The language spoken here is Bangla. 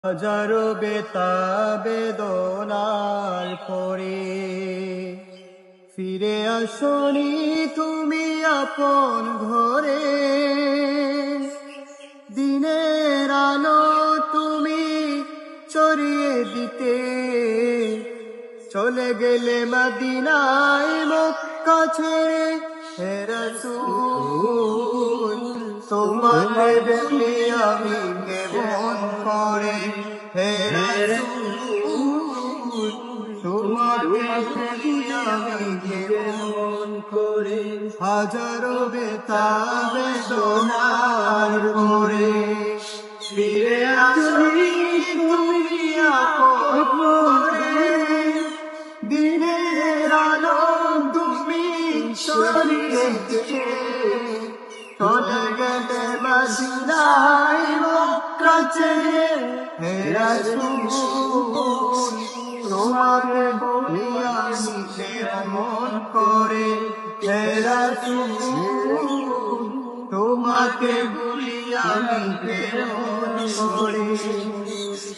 হাজারো বেদনার পরে ফিরে আসনি তুমি আপন ঘরে। দিনের আলো তুমি ছড়িয়ে দিতে চলে গেলে মদিনায় মক্কা ছেড়ে। হে রাসূল তোমাকে বলি আমি কেমন করে, হে রাসূল তোমাকে বলি আমি কেমন করে। হাজারো বেদনার পরে ফিরে আসনি তুমি আপন ঘরে। দিনের আলো তুমি ছড়িয়ে দিতে চলে গেলে মদিনায় মক্কা ছেড়ে। হে রাসূল তোমাকে বলি আমি কেমন করে, হে রাসূল তোমাকে বলি আমি কেমন করে।